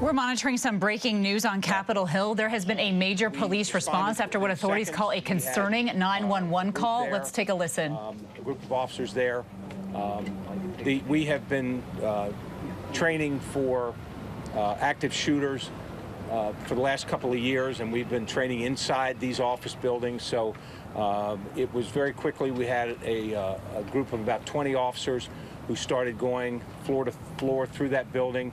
We're monitoring some breaking news on Capitol Hill. There has been a major police response after what authorities call a concerning 911 call. Let's take a listen. A group of officers there. We have been training for active shooters for the last couple of years, and we've been training inside these office buildings. So it was very quickly, we had a group of about 20 officers who started going floor to floor through that building.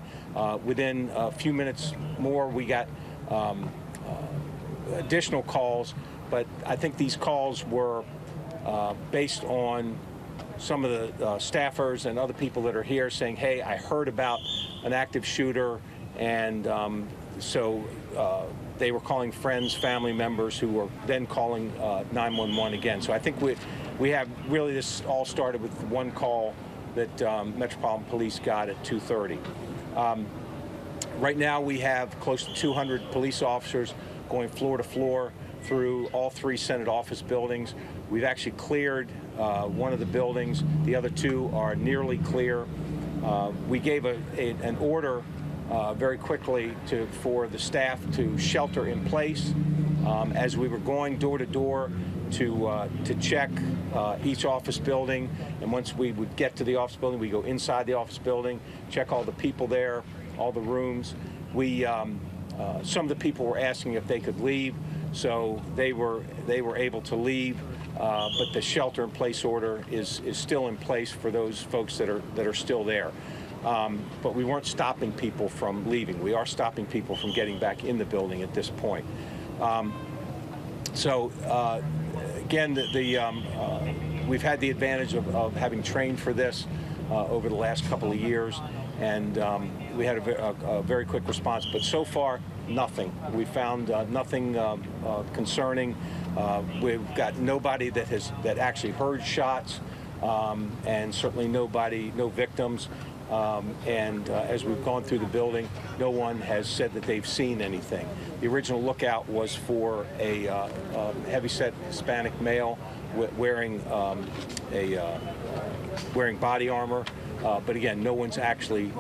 Within a few minutes more, we got additional calls, but I think these calls were based on some of the staffers and other people that are here saying, hey, I heard about an active shooter, and so they were calling friends, family members who were then calling 911 again. So I think we have really, this all started with one call that Metropolitan Police got at 2:30. Right now we have close to 200 police officers going floor to floor through all three Senate office buildings. We've actually cleared one of the buildings. The other two are nearly clear. We gave an order very quickly for the staff to shelter in place as we were going door to door to check each office building. And once we would get to the office building, we go inside the office building, check all the people there, all the rooms. Some of the people were asking if they could leave, so they were able to leave. But the shelter-in-place order is still in place for those folks that are still there. But we weren't stopping people from leaving. We are stopping people from getting back in the building at this point. Again, we've had the advantage of having trained for this over the last couple of years, and we had a very quick response. But so far, nothing. We found nothing concerning. We've got nobody that actually heard shots, and certainly no victims. As we've gone through the building, no one has said that they've seen anything. The original lookout was for a heavyset Hispanic male wearing body armor, but again, no one's actually.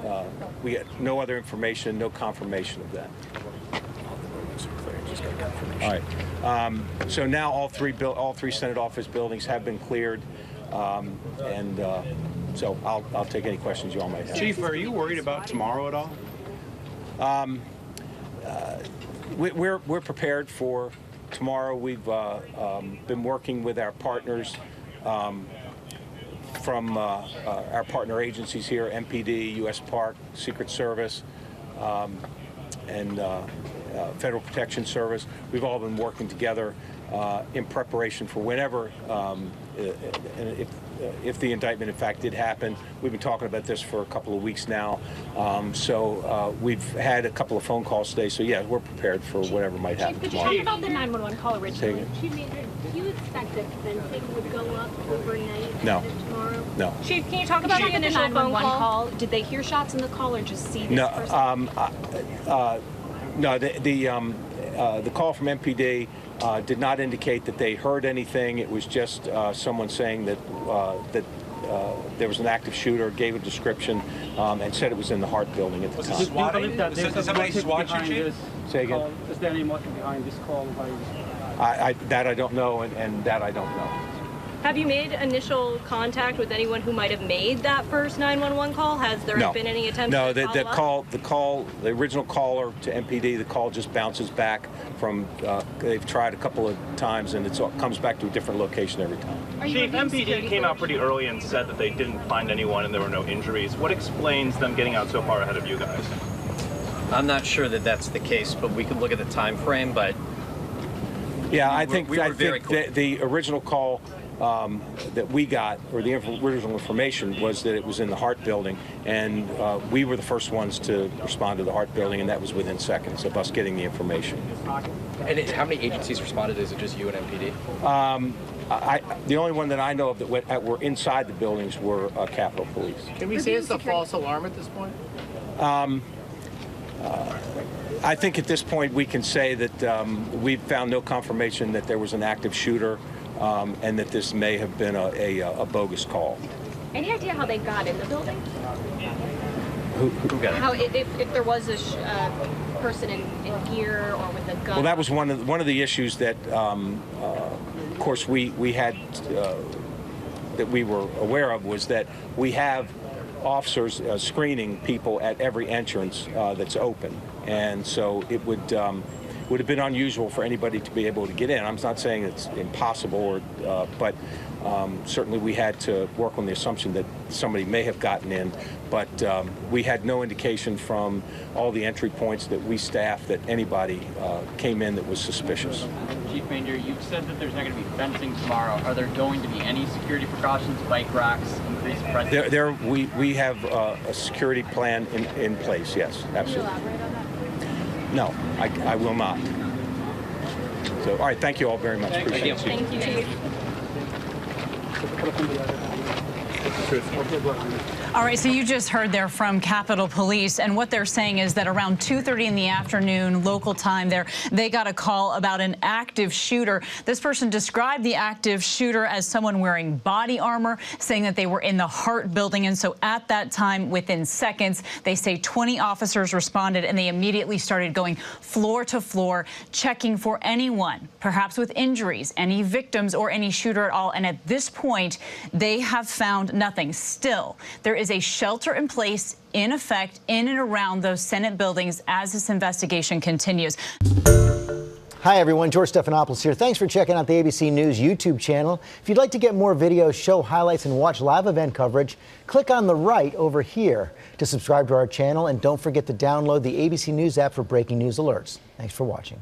We get no other information, no confirmation of that. All right. So now all three Senate office buildings have been cleared, so I'll take any questions you all might have. Chief, are you worried about tomorrow at all? We're prepared for tomorrow. We've been working with our partners from our partner agencies here, MPD, U.S. Park, Secret Service, and Federal Protection Service. We've all been working together in preparation for whenever, if the indictment in fact did happen. We've been talking about this for a couple of weeks now. We've had a couple of phone calls today, so yeah, we're prepared for whatever might happen tomorrow. Could you talk about the 911 call originally? Chief, do you expect that fencing would go up overnight? No. Tomorrow? No. Chief, can you talk about the initial phone call? Did they hear shots in the call or just see this person? No, the call from MPD did not indicate that they heard anything. It was just someone saying that there was an active shooter, gave a description, and said it was in the Hart building at the time. Do you believe that there's somebody SWAT you, Chief? Say again? Is there any motive behind this call? That I don't know, and that I don't know. Have you made initial contact with anyone who might have made that first 911 call? Has there been any attempts to follow up? The original caller to MPD, the call just bounces back from, they've tried a couple of times, and it comes back to a different location every time. Chief, MPD came out pretty early and said that they didn't find anyone and there were no injuries. What explains them getting out so far ahead of you guys? I'm not sure that that's the case, but we could look at the time frame, but yeah, I think the original call that we got, or the original information, was that it was in the Hart building, and we were the first ones to respond to the Hart building, and that was within seconds of us getting the information. And how many agencies responded? Is it just you and MPD? The only one that I know of that were inside the buildings were Capitol Police. Can we say it's a false alarm at this point? I think at this point we can say that we've found no confirmation that there was an active shooter, and that this may have been a bogus call. Any idea how they got in the building? Who got it? How if there was a person in gear or with a gun? Well, that was one of the issues that, of course, we had that we were aware of, was that we have officers screening people at every entrance that's open, and so it would have been unusual for anybody to be able to get in. I'm not saying it's impossible, but certainly we had to work on the assumption that somebody may have gotten in, but we had no indication from all the entry points that we staffed that anybody came in that was suspicious. Chief Manger, you've said that there's not going to be fencing tomorrow. Are there going to be any security precautions, bike racks, increased presence? We have a security plan in place, yes, absolutely. Can you elaborate on that? No, I will not. So, all right, thank you all very much. Appreciate it. Thank you, Chief. All right, so you just heard there from Capitol Police, and what they're saying is that around 2:30 in the afternoon, local time there, they got a call about an active shooter. This person described the active shooter as someone wearing body armor, saying that they were in the Hart building, and so at that time, within seconds, they say 20 officers responded, and they immediately started going floor to floor, checking for anyone, perhaps with injuries, any victims, or any shooter at all, and at this point, they have found nothing. Still, there is a shelter in place in effect in and around those Senate buildings as this investigation continues. Hi, everyone. George Stephanopoulos here. Thanks for checking out the ABC News YouTube channel. If you'd like to get more videos, show highlights, and watch live event coverage, click on the right over here to subscribe to our channel. And don't forget to download the ABC News app for breaking news alerts. Thanks for watching.